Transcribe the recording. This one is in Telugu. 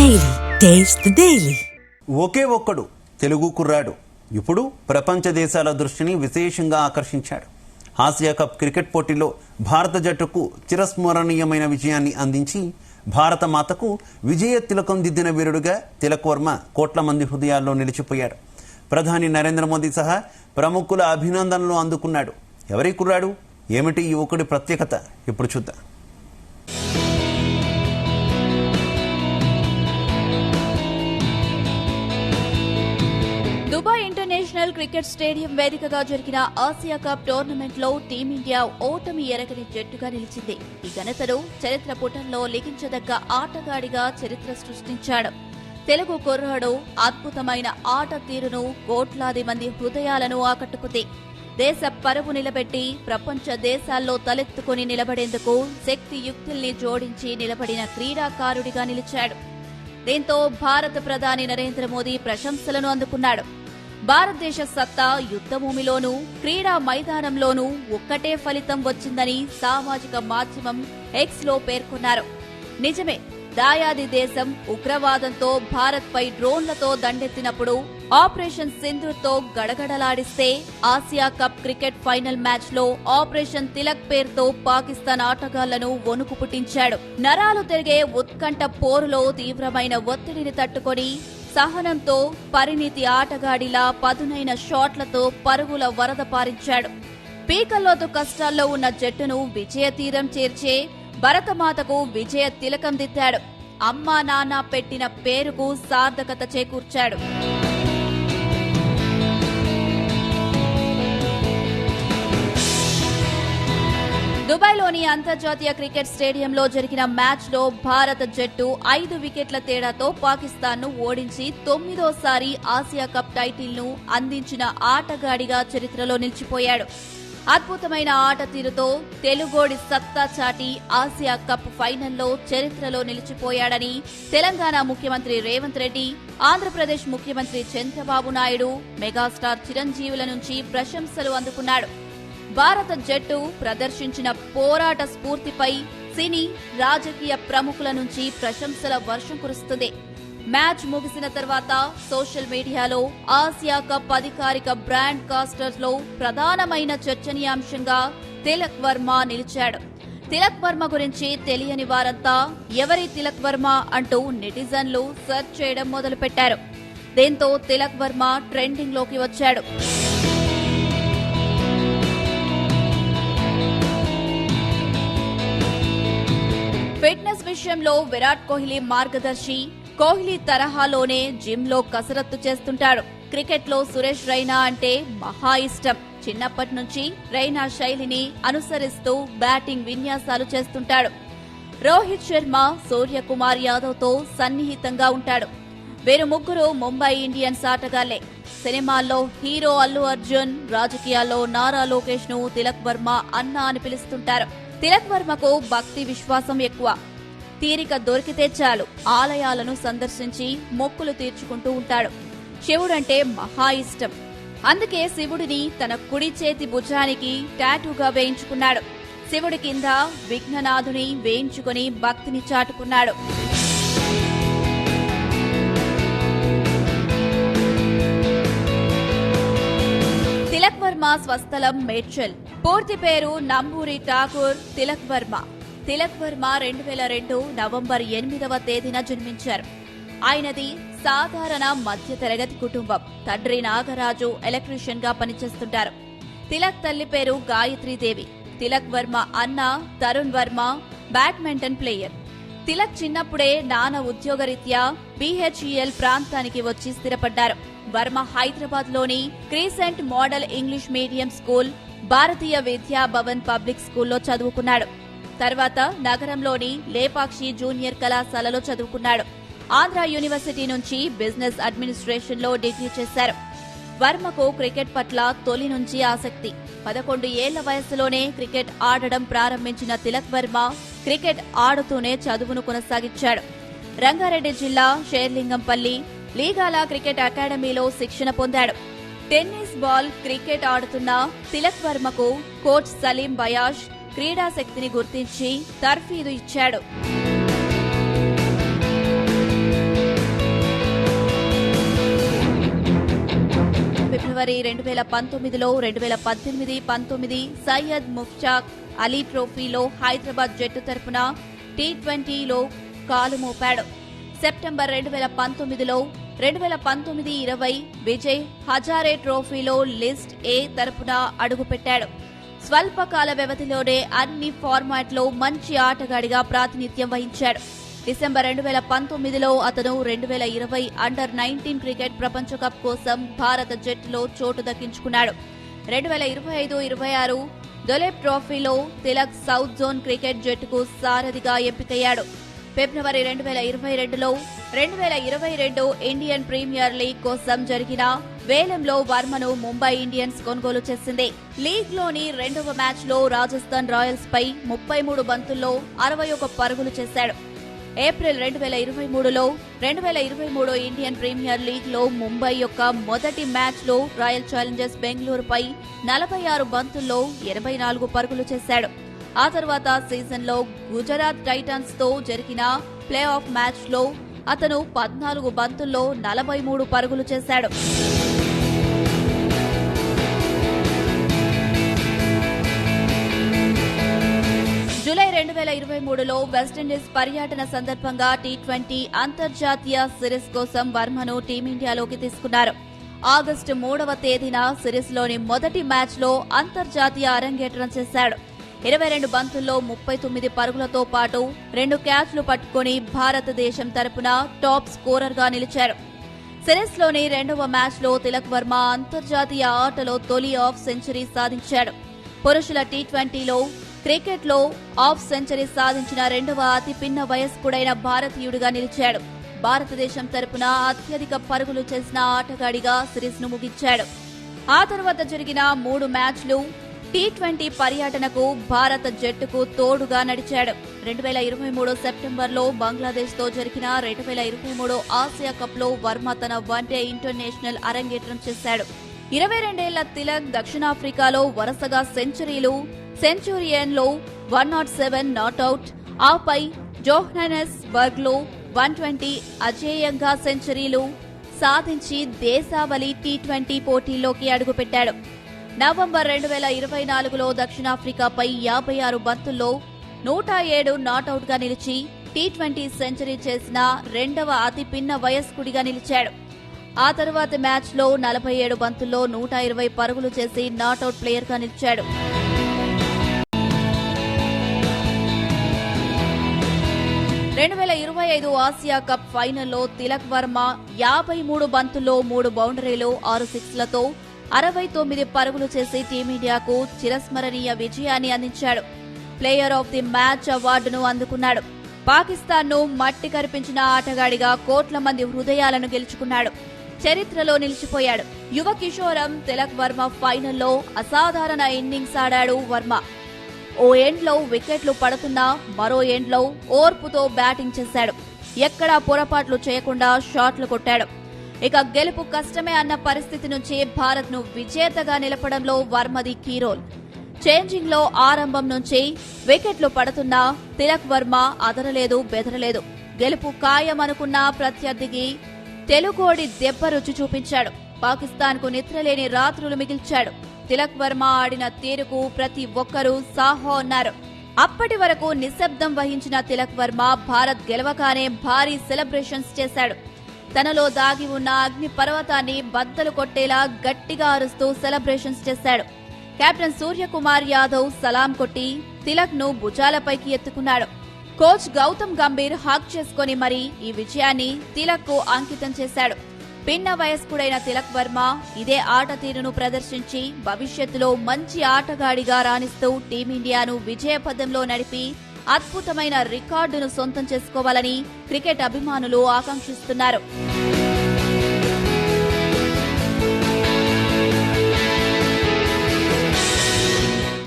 Daily taste the daily. ఒకే ఒక్కడు తెలుగు కుర్రాడు ఇప్పుడు ప్రపంచ దేశాల దృష్టిని విశేషంగా ఆకర్షించాడు. ఆసియా కప్ క్రికెట్ పోటీలో భారత జట్టుకు చిరస్మరణీయమైన విజయాన్ని అందించి భారత మాతకు విజయ తిలకం దిద్దిన వీరుడుగా తిలక్ వర్మ కోట్ల మంది హృదయాల్లో నిలిచిపోయాడు. ప్రధాని నరేంద్ర మోదీ సహా ప్రముఖుల అభినందనలు అందుకున్నాడు. ఎవరి కుర్రాడు, ఏమిటి యువకుడి ప్రత్యేకత, ఇప్పుడు చూద్దాం. దుబాయ్ ఇంటర్నేషనల్ క్రికెట్ స్టేడియం వేదికగా జరిగిన ఆసియా కప్ టోర్నమెంట్ లో టీమిండియా ఓటమి ఎరగని జట్టుగా నిలిచింది. ఈ ఘనతను చరిత్ర పుటంలో లిఖించదగ్గ ఆటగాడిగా చరిత్ర సృష్టించాడు. తెలుగు కుర్రాడు అద్భుతమైన ఆట తీరును కోట్లాది మంది హృదయాలను ఆకట్టుకుంది. దేశ పరువు నిలబెట్టి ప్రపంచ దేశాల్లో తలెత్తుకుని నిలబడేందుకు శక్తియుక్తుల్ని జోడించి నిలబడిన క్రీడాకారుడిగా నిలిచాడు. దీంతో భారత ప్రధాని నరేంద్ర మోదీ ప్రశంసలను అందుకున్నాడు. భారతదేశ సత్తా యుద్ధభూమిలోనూ క్రీడా మైదానంలోనూ ఒక్కటే ఫలితం వచ్చిందని సామాజిక మాధ్యమం ఎక్స్ లో పేర్కొన్నారు. నిజమే, దాయాది దేశం ఉగ్రవాదంతో భారత్ పై డ్రోన్లతో దండెత్తినప్పుడు ఆపరేషన్ సింధూర్ తో గడగడలాడిస్తే Asia cup cricket final match లో ఆపరేషన్ తిలక్ పేరుతో పాకిస్తాన్ ఆటగాళ్లను వణుకు పుట్టించాడు. నరాలు తిరిగే ఉత్కంఠ పోరులో తీవ్రమైన ఒత్తిడిని తట్టుకొని సహనంతో పరిణితి ఆటగాడిలా పదునైన షాట్లతో పరుగుల వరద పారించాడు. పీకల్లోతు కష్టాల్లో ఉన్న జట్టును విజయ తీరం చేర్చే భరతమాతకు విజయ తిలకం దిద్దాడు. అమ్మా నాన్న పెట్టిన పేరుకు సార్థకత చేకూర్చాడు. దుబాయ్లోని అంతర్జాతీయ క్రికెట్ స్టేడియంలో జరిగిన మ్యాచ్లో భారత జట్టు 5 వికెట్ల తేడాతో పాకిస్తాన్ను ఓడించి 9వ ఆసియా కప్ టైటిల్ను అందించిన ఆటగాడిగా చరిత్రలో నిలిచిపోయాడు. అద్భుతమైన ఆట తీరుతో తెలుగోడి సత్తా చాటి ఆసియా కప్ ఫైనల్లో చరిత్రలో నిలిచిపోయాడని తెలంగాణ ముఖ్యమంత్రి రేవంత్ రెడ్డి, ఆంధ్రప్రదేశ్ ముఖ్యమంత్రి చంద్రబాబు నాయుడు, మెగాస్టార్ చిరంజీవుల నుంచి ప్రశంసలు అందుకున్నాడు. భారత జట్టు ప్రదర్శించిన పోరాట స్ఫూర్తిపై సినీ, రాజకీయ ప్రముఖుల నుంచి ప్రశంసల వర్షం కురుస్తుంది. మ్యాచ్ ముగిసిన తర్వాత సోషల్ మీడియాలో ఆసియా కప్ అధికారిక బ్రాండ్ కాస్టర్స్ లో ప్రధానమైన చర్చనీయాంశంగా తిలక్ వర్మ నిలిచాడు. తిలక్ వర్మ గురించి తెలియని వారంతా ఎవరి తిలక్ వర్మ అంటూ నెటిజన్లు సెర్చ్ చేయడం మొదలుపెట్టారు. దీంతో తిలక్ వర్మ ట్రెండింగ్ లోకి వచ్చాడు. ఫిట్నెస్ విషయంలో విరాట్ కోహ్లీ మార్గదర్శి. కోహ్లీ తరహాలోనే జిమ్ లో కసరత్తు చేస్తుంటాడు. క్రికెట్ లో సురేష్ రైనా అంటే మహా ఇష్టం. చిన్నప్పటి నుంచి రైనా శైలిని అనుసరిస్తూ బ్యాటింగ్ విన్యాసాలు చేస్తుంటాడు. రోహిత్ శర్మ, సూర్యకుమార్ యాదవ్ తో సన్నిహితంగా ఉంటాడు. వీరు ముగ్గురు ముంబై ఇండియన్స్ ఆటగాళ్లే. సినిమాల్లో హీరో అల్లు అర్జున్, రాజకీయాల్లో నారా లోకేష్ ను తిలక్ వర్మ అన్న అని పిలుస్తుంటారు. తిలక్ వర్మకు భక్తి విశ్వాసం ఎక్కువ. తీరిక దొరికితే చాలు ఆలయాలను సందర్శించి మొక్కులు తీర్చుకుంటూ ఉంటాడు. శివుడంటే మహా ఇష్టం. అందుకే శివుడిని తన కుడి చేతి భుజానికి టాటూగా వేయించుకున్నాడు. శివుడి కింద విఘ్ననాథుని వేయించుకుని భక్తిని చాటుకున్నాడు. తిలక్ వర్మ స్వస్థలం మేడ్చల్. పూర్తి పేరు నంబూరి ఠాకూర్ తిలక్ వర్మ. తిలక్ వర్మ 2002 నవంబర్ 8వ తేదీన జన్మించారు. ఆయనది సాధారణ మధ్యతరగతి కుటుంబం. తండ్రి నాగరాజు ఎలక్ట్రీషియన్ గా పనిచేస్తుంటారు. తిలక్ తల్లి పేరు గాయత్రీదేవి. తిలక్ వర్మ అన్న తరుణ్ వర్మ బ్యాడ్మింటన్ ప్లేయర్. తిలక్ చిన్నప్పుడే నాన్న ఉద్యోగరీత్యా BHEL ప్రాంతానికి వచ్చి స్థిరపడ్డారు. వర్మ హైదరాబాద్ లోని crescent model English medium school, Bharatiya Vidya Bhavan public స్కూల్లో చదువుకున్నాడు. తర్వాత నగరంలోని లేపాక్షి జూనియర్ కళాశాలలో చదువుకున్నాడు. ఆంధ్ర యూనివర్సిటీ నుంచి బిజినెస్ అడ్మినిస్ట్రేషన్ లో డిగ్రీ చేశారు. వర్మకు క్రికెట్ పట్ల తొలి నుంచి ఆసక్తి. 11 ఏళ్ల వయసులోనే క్రికెట్ ఆడడం ప్రారంభించిన తిలక్ వర్మ క్రికెట్ ఆడుతూనే చదువును కొనసాగించాడు. రంగారెడ్డి జిల్లా షేర్లింగంపల్లి లీగాల క్రికెట్ అకాడమీలో శిక్షణ పొందాడు. టెన్నిస్ బాల్ క్రికెట్ ఆడుతున్న తిలక్ వర్మకు కోచ్ సలీం బయాష్ క్రీడాశక్తిని గుర్తించి తర్ఫీదు ఇచ్చాడు. ఫిబ్రవరి 2019లో 2018-19 సయ్యద్ ముష్తాక్ అలీ ట్రోఫీలో హైదరాబాద్ జట్టు తరపున టీ20లో కాలు మోపాడు. సెప్టెంబర్ 2019లో 2019-20 విజయ్ హజారే ట్రోఫీలో లిస్ట్ ఏ తరపున అడుగుపెట్టాడు. స్వల్పకాల వ్యవధిలోనే అన్ని ఫార్మాట్లో మంచి ఆటగాడిగా ప్రాతినిధ్యం వహించాడు. డిసెంబర్ 2019లో అతను 2020 అండర్-19 క్రికెట్ ప్రపంచ కప్ కోసం భారత జట్టులో చోటు దక్కించుకున్నాడు. 2025-26 దొలేబ్ ట్రోఫీలో తిలక్ సౌత్ జోన్ క్రికెట్ జట్టుకు సారథిగా ఎంపికయ్యాడు. ఫిబ్రవరి 2022లో 2022 ఇండియన్ ప్రీమియర్ లీగ్ కోసం జరిగిన వేలంలో వర్మను ముంబై ఇండియన్స్ కొనుగోలు చేసింది. లీగ్లోని రెండవ మ్యాచ్లో రాజస్థాన్ రాయల్స్ పై 33 బంతుల్లో 61 పరుగులు చేశాడు. ఏప్రిల్ 2023లో 2023 ఇండియన్ ప్రీమియర్ లీగ్లో ముంబై యొక్క మొదటి మ్యాచ్లో రాయల్ ఛాలెంజర్స్ బెంగళూరుపై 46 బంతుల్లో 84 పరుగులు చేశాడు. ఆ తర్వాత సీజన్లో గుజరాత్ టైటన్స్ తో జరిగిన ప్లే ఆఫ్ మ్యాచ్లో అతను 14 బంతుల్లో 43 పరుగులు చేశాడు. జూలై 2023లో వెస్టిండీస్ పర్యటన సందర్భంగా టీ20 అంతర్జాతీయ సిరీస్ కోసం వర్మను టీమిండియాలోకి తీసుకున్నారు. ఆగస్టు 3వ తేదీన సిరీస్లోని మొదటి మ్యాచ్లో అంతర్జాతీయ అరంగేట్రం చేశాడు. 22 బంతుల్లో 39 పరుగులతో పాటు 2 క్యాచ్లు పట్టుకుని భారతదేశం తరపున టాప్ స్కోరర్గా నిలిచారు. సిరీస్లోని రెండవ మ్యాచ్లో తిలక్ వర్మ అంతర్జాతీయ ఆటలో తొలి హాఫ్ సెంచరీ సాధించాడు. పురుషుల టీ20లో క్రికెట్లో హాఫ్ సెంచరీ సాధించిన రెండవ అతి పిన్న వయస్కుడైన భారతీయుడిగా నిలిచాడు. భారతదేశం తరపున అత్యధిక పరుగులు చేసిన ఆటగాడిగా సిరీస్ను ముగించాడు. ఆ తర్వాత జరిగిన 3 మ్యాచ్లు టీ20 పర్యటనకు భారత జట్టుకు తోడుగా నడిచాడు. 2023 సెప్టెంబర్లో బంగ్లాదేశ్తో జరిగిన 2023 ఆసియా కప్లో వర్మ తన వన్డే ఇంటర్నేషనల్ అరంగేట్రం చేశాడు. 22 ఏళ్ల తిలక్ దక్షిణాఫ్రికాలో వరుసగా సెంచురియన్లో 107 నాట్అవుట్, ఆపై జోహన్నెస్బర్గ్లో 120 అజేయంగా సెంచరీలు సాధించి దేశావళి టీ20 పోటీల్లోకి అడుగుపెట్టాడు. నవంబర్ 2024లో దక్షిణాఫ్రికాపై 56 బంతుల్లో 107 నాట్అవుట్గా నిలిచి టీ20 సెంచరీ చేసిన రెండవ అతి పిన్న వయస్కుడిగా నిలిచాడు. ఆ తర్వాత మ్యాచ్లో 47 బంతుల్లో 120 పరుగులు చేసి నాట్అవుట్ ప్లేయర్గా నిలిచాడు. 2025 ఆసియా కప్ ఫైనల్లో తిలక్ వర్మ 53 బంతుల్లో 3 బౌండరీలు 6 సిక్స్లతో 69 పరుగులు చేసి టీమిండియాకు చిరస్మరణీయ విజయాన్ని అందించాడు. ప్లేయర్ ఆఫ్ ది మ్యాచ్ అవార్డును అందుకున్నాడు. పాకిస్తాన్ను మట్టి కరిపించిన ఆటగాడిగా కోట్ల మంది హృదయాలను గెలుచుకున్నాడు. చరిత్రలో నిలిచిపోయాడు. యువ కిషోరం తిలక్ వర్మ ఫైనల్లో అసాధారణ ఇన్నింగ్స్ ఆడాడు. వర్మ ఓ ఎండ్లో వికెట్లు పడుతున్నా మరో ఎండ్లో ఓర్పుతో బ్యాటింగ్ చేశాడు. ఎక్కడా పొరపాట్లు చేయకుండా షాట్లు కొట్టాడు. ఇక గెలుపు కష్టమే అన్న పరిస్థితి నుంచి భారత్ ను విజేతగా నిలపడంలో వర్మది కీ రోల్. చేంజింగ్ లో ఆరంభం నుంచి వికెట్లు పడుతున్నా తిలక్ వర్మ అదరలేదు, బెదరలేదు. గెలుపు ఖాయమనుకున్న ప్రత్యర్థికి తెలుగోడి దెబ్బ రుచి చూపించాడు. పాకిస్తాన్ కు నిద్రలేని రాత్రులు మిగిల్చాడు. తిలక్ వర్మ ఆడిన తీరుకు ప్రతి ఒక్కరూ సాహో అన్నారు. అప్పటి వరకు నిశ్శబ్దం వహించిన తిలక్ వర్మ భారత్ గెలవగానే భారీ సెలబ్రేషన్స్ చేశాడు. తనలో దాగి ఉన్న అగ్ని పర్వతాన్ని బద్దలు కొట్టేలా గట్టిగా అరుస్తూ సెలబ్రేషన్స్ చేశాడు. కెప్టెన్ సూర్యకుమార్ యాదవ్ సలాం కొట్టి తిలక్ ను భుజాలపైకి ఎత్తుకున్నాడు. కోచ్ గౌతమ్ గంభీర్ హాక్ చేసుకుని మరీ ఈ విజయాన్ని తిలక్ కు అంకితం చేశాడు. పిన్న వయస్కుడైన తిలక్ వర్మ ఇదే ఆట తీరును ప్రదర్శించి భవిష్యత్తులో మంచి ఆటగాడిగా రాణిస్తూ టీమిండియాను విజయపథంలో నడిపి అద్భుతమైన రికార్డును సొంతం చేసుకోవాలని క్రికెట్ అభిమానులు ఆకాంక్షిస్తున్నారు.